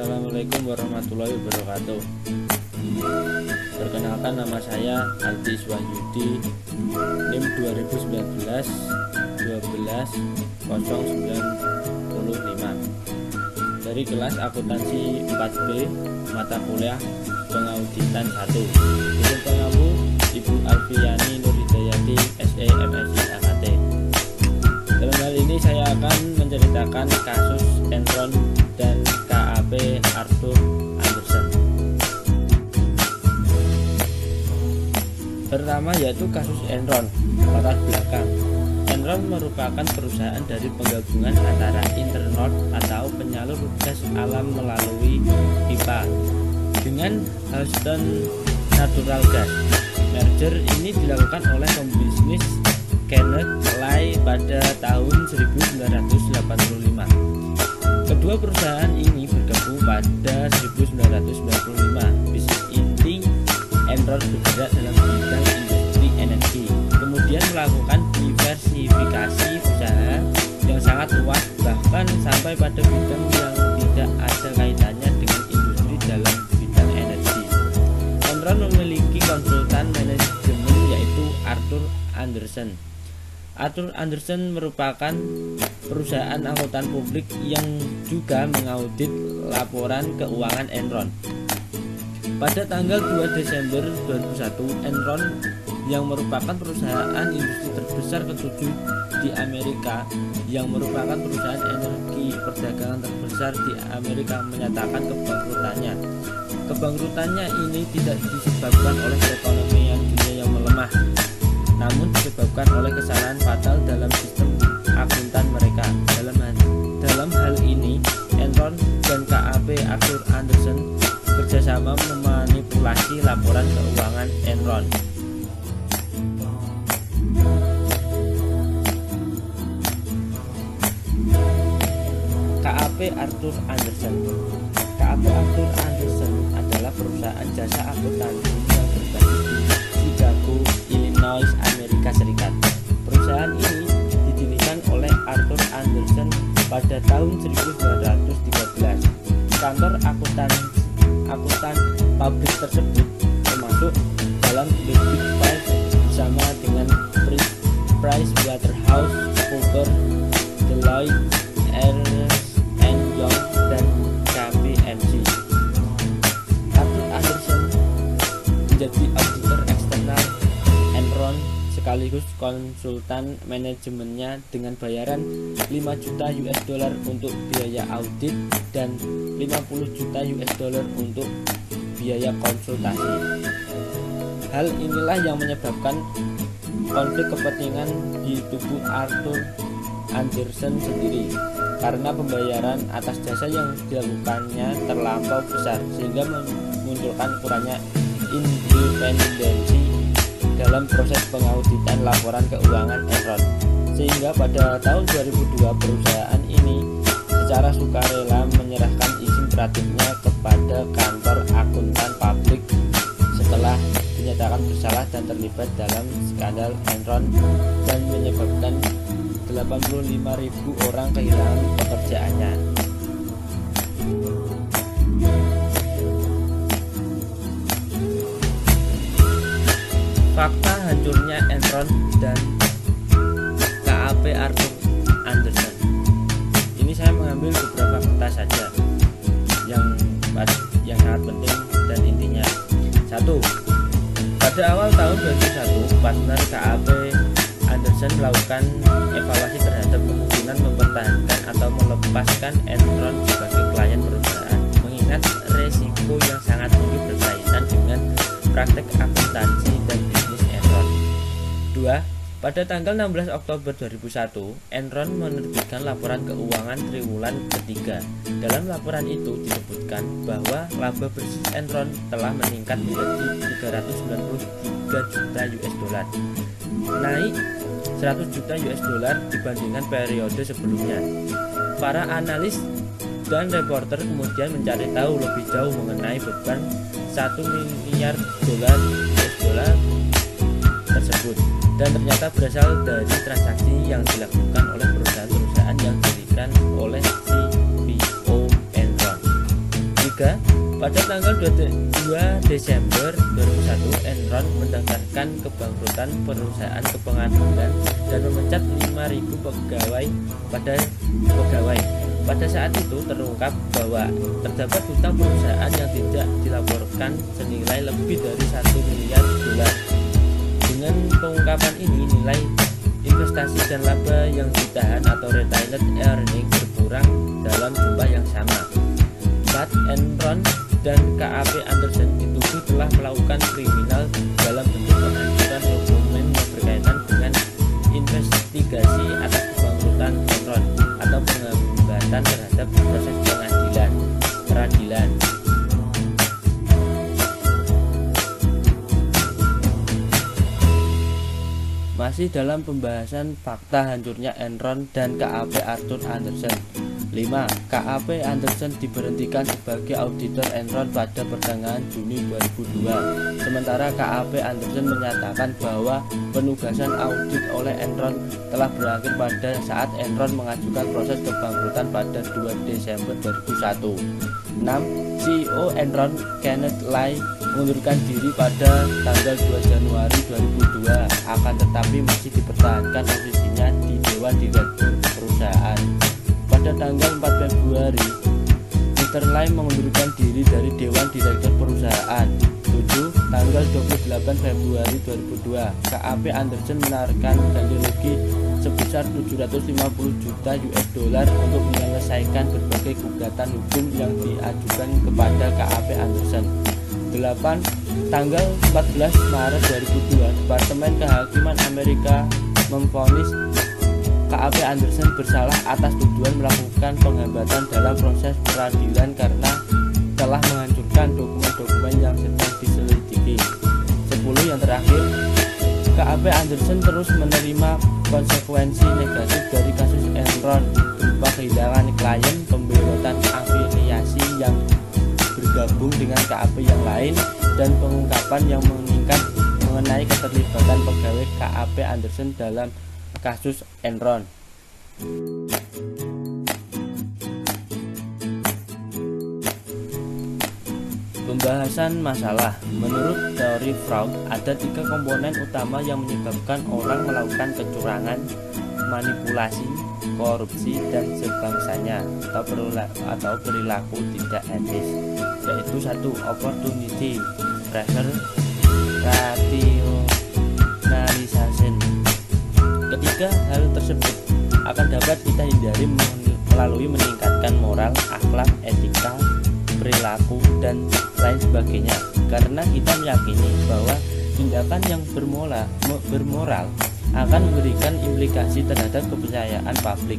Assalamualaikum warahmatullahi wabarakatuh. Perkenalkan, nama saya Aldi Wahyudi, NIM 2019 12 0905 dari kelas akuntansi 4B, mata kuliah pengauditan 1. Guru pengamu Ibu Alfiani Nurhidayati, SE MSI AKT. Dalam hal ini saya akan menceritakan kasus Enron dan KAP Arthur Andersen. Pertama yaitu kasus Enron. Latar belakang: Enron merupakan perusahaan dari penggabungan antara Internord atau penyalur gas alam melalui pipa dengan Houston Natural Gas. Merger ini dilakukan oleh pembisnis Kenneth Lay pada tahun 1985. Kedua perusahaan ini bergabung pada 1995. Bisnis inti Enron bergerak dalam bidang industri energi, kemudian melakukan diversifikasi usaha yang sangat luas, bahkan sampai pada bidang yang tidak ada kaitannya dengan industri dalam bidang energi. Enron memiliki konsultan manajemen yaitu Arthur Andersen. Arthur Andersen merupakan perusahaan akuntan publik yang juga mengaudit laporan keuangan Enron. Pada tanggal 2 Desember 2001, Enron yang merupakan perusahaan industri terbesar ke-7 di Amerika, yang merupakan perusahaan energi perdagangan terbesar di Amerika, menyatakan kebangkrutannya. Kebangkrutannya ini tidak disebabkan oleh perekonomian dunia yang melemah, namun disebabkan oleh kesalahan fatal dalam sistem akuntan mereka. Dalam hal ini, Enron dan KAP Arthur Andersen bekerjasama memanipulasi laporan keuangan Enron. KAP Arthur Andersen. KAP Arthur Andersen adalah perusahaan jasa akuntansi yang berbasis di Chicago, Illinois, Amerika Serikat. Perusahaan ini didirikan oleh Arthur Andersen pada tahun 1913. Kantor akuntan pabrik tersebut termasuk dalam The Big Five bersama dengan PricewaterhouseCoopers, Deloitte, Ernst & Young, dan KPMG. Arthur Andersen menjadi auditor eksternal Enron sekaligus konsultan manajemennya dengan bayaran 5 juta US dollar untuk biaya audit dan 50 juta US dollar untuk biaya konsultasi. Hal inilah yang menyebabkan konflik kepentingan di tubuh Arthur Andersen sendiri, karena pembayaran atas jasa yang dilakukannya terlampau besar sehingga memunculkan kurangnya independensi dalam proses pengauditan laporan keuangan Enron, sehingga pada tahun 2002 perusahaan ini secara sukarela menyerahkan izin kreatifnya kepada kantor akuntan publik setelah dinyatakan bersalah dan terlibat dalam skandal Enron dan menyebabkan 85.000 orang kehilangan pekerjaannya. Fakta hancurnya Enron dan KAP Arthur Andersen. Ini saya mengambil beberapa fakta saja yang sangat penting dan intinya. 1. Pada awal tahun 2001, partner KAP Andersen melakukan evaluasi terhadap kemungkinan mempertahankan atau melepaskan Enron sebagai klien perusahaan, mengingat resiko yang sangat tinggi berkaitan dengan praktek akuntansi dan bisnis Enron. 2. Pada tanggal 16 Oktober 2001, Enron menerbitkan laporan keuangan triwulan ketiga. Dalam laporan itu disebutkan bahwa laba bersih Enron telah meningkat menjadi 393 juta US dollar, naik 100 juta US dollar dibandingkan periode sebelumnya. Para analis dan reporter kemudian mencari tahu lebih jauh mengenai beban 1 miliar dolar US dollar tersebut, dan ternyata berasal dari transaksi yang dilakukan oleh perusahaan-perusahaan yang didirikan oleh CEO Enron. Pada tanggal 2 Desember 2001, Enron mendaftarkan kebangkrutan perusahaan ke pengadilan dan memecat 5.000 pegawai. Pada saat itu terungkap bahwa terdapat hutang perusahaan yang tidak dilaporkan senilai lebih dari 1 miliar dolar. Dengan pengungkapan ini, nilai investasi dan laba yang ditahan atau retained earnings berkurang dalam jumlah yang sama. 4. Enron dan KAP Anderson dituduh telah melakukan kriminal dalam bentuk penghancuran dokumen yang berkaitan dengan investigasi atas kebangkrutan Enron atau penghambatan terhadap proses peradilan. Masih dalam pembahasan fakta hancurnya Enron dan KAP Arthur Andersen. 5. KAP Andersen diberhentikan sebagai auditor Enron pada pertengahan Juni 2002. Sementara KAP Andersen menyatakan bahwa penugasan audit oleh Enron telah berakhir pada saat Enron mengajukan proses kebangkrutan pada 2 Desember 2001. 6. CEO Enron Kenneth Lai mengundurkan diri pada tanggal 2 Januari 2002, akan tetapi masih dipertahankan posisinya di Dewan Direktur perusahaan. Pada tanggal 4 Februari, Mr. Lai mengundurkan diri dari Dewan Direktur perusahaan. 7. Tanggal 28 Februari 2002, KAP Andersen menawarkan ganti rugi sebesar 750 juta US dollar untuk menyelesaikan berbagai gugatan hukum yang diajukan kepada KAP Andersen. 8. Tanggal 14 Maret 2002, Departemen Kehakiman Amerika memvonis KAP Andersen bersalah atas tuduhan melakukan penghambatan dalam proses peradilan karena telah menghancurkan dokumen-dokumen yang sedang diselidiki. 10. Yang terakhir, KAP Andersen terus menerima konsekuensi negatif dari kasus Enron berupa kehilangan klien, pembelotan afiliasi yang bergabung dengan KAP yang lain, dan pengungkapan yang meningkat mengenai keterlibatan pegawai KAP Andersen dalam kasus Enron. Pembahasan masalah. Menurut teori Freud, ada 3 komponen utama yang menyebabkan orang melakukan kecurangan, manipulasi, korupsi, dan sebangsanya atau perilaku tidak etis, yaitu 1. Opportunity, pressure, rationalization. Ketiga hal tersebut akan dapat kita hindari melalui meningkatkan moral, akhlak, etika, perilaku, dan lain sebagainya, karena kita meyakini bahwa tindakan yang bermoral akan memberikan implikasi terhadap kepercayaan publik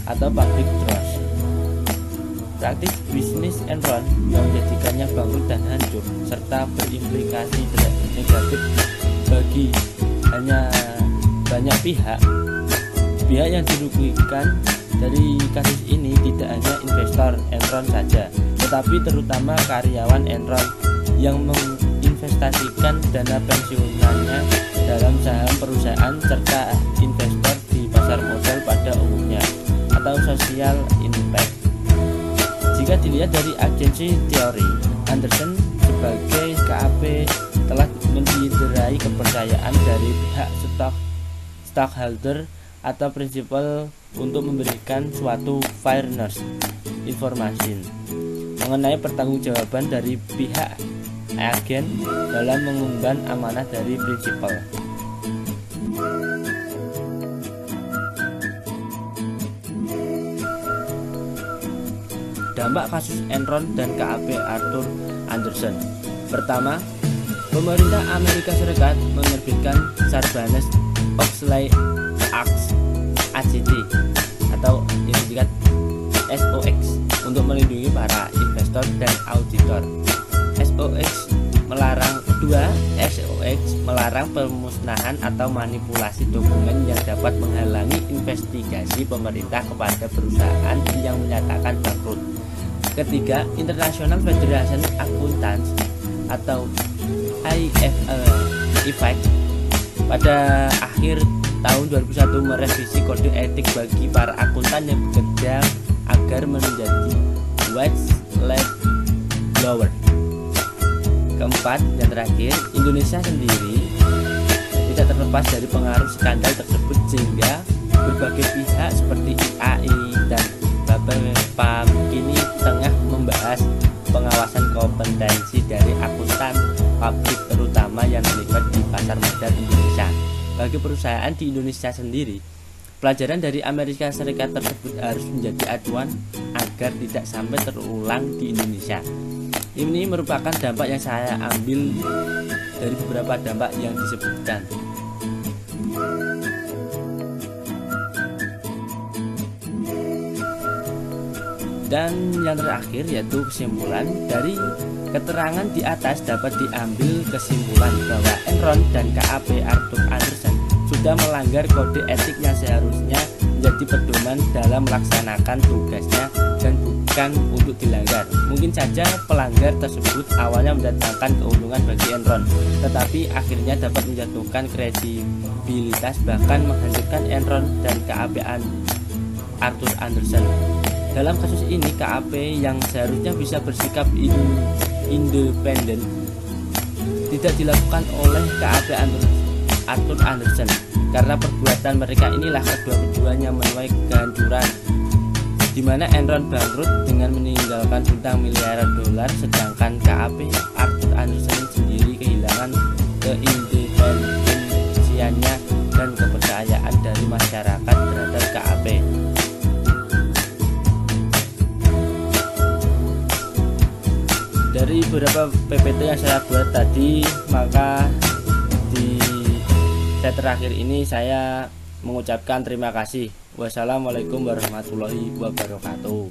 atau public trust. Praktik bisnis Enron yang menjadikannya bangkrut dan hancur serta berimplikasi negatif bagi hanya banyak pihak yang dirugikan dari kasus ini tidak hanya investor Enron saja, tetapi terutama karyawan Enron yang menginvestasikan dana pensiunannya dalam saham perusahaan serta investor di pasar modal pada umumnya atau social impact. Jika dilihat dari agensi teori, Andersen sebagai KAP telah menciderai kepercayaan dari pihak stockholder atau prinsipal untuk memberikan suatu fairness information mengenai pertanggungjawaban dari pihak agen dalam mengemban amanah dari prinsipal. Dampak kasus Enron dan KAP Arthur Andersen. Pertama, pemerintah Amerika Serikat menerbitkan Sarbanes-Oxley Act atau yang disingkat SOX untuk melindungi para investor dan auditor. SOX melarang pemusnahan atau manipulasi dokumen yang dapat menghalangi investigasi pemerintah kepada perusahaan yang menyatakan bangkrut. Ketiga, International Federation Accountants atau IFAC pada akhir tahun 2001 merevisi kode etik bagi para akuntan yang bekerja agar menjadi wage whistleblower. Keempat dan terakhir, Indonesia sendiri tidak terlepas dari pengaruh skandal tersebut, sehingga berbagai pihak seperti IAI dan Bapepam kini tengah membahas pengawasan kompetensi dari akuntan publik, terutama yang terlibat di pasar modal Indonesia. Bagi perusahaan di Indonesia sendiri, pelajaran dari Amerika Serikat tersebut harus menjadi acuan agar tidak sampai terulang di Indonesia. Ini merupakan dampak yang saya ambil dari beberapa dampak yang disebutkan. Dan yang terakhir yaitu kesimpulan. Dari keterangan di atas dapat diambil kesimpulan bahwa Enron dan KAP Arthur Andersen sudah melanggar kode etik yang seharusnya menjadi pedoman dalam melaksanakan tugasnya dan bukan untuk dilanggar. Mungkin saja pelanggar tersebut awalnya mendatangkan keuntungan bagi Enron, tetapi akhirnya dapat menjatuhkan kredibilitas, bahkan menghancurkan Enron dan KAP Arthur Andersen. Dalam kasus ini, KAP yang seharusnya bisa bersikap independen tidak dilakukan oleh KAP Arthur Andersen, karena perbuatan mereka inilah kedua-duanya menuai kehancuran, di mana Enron bangkrut dengan meninggalkan hutang miliaran dolar, sedangkan KAP Arthur Andersen sendiri kehilangan keindependensiannya dan kepercayaan dari masyarakat terhadap KAP. Dari beberapa PPT yang saya buat tadi, maka di set terakhir ini saya mengucapkan terima kasih. Wassalamualaikum warahmatullahi wabarakatuh.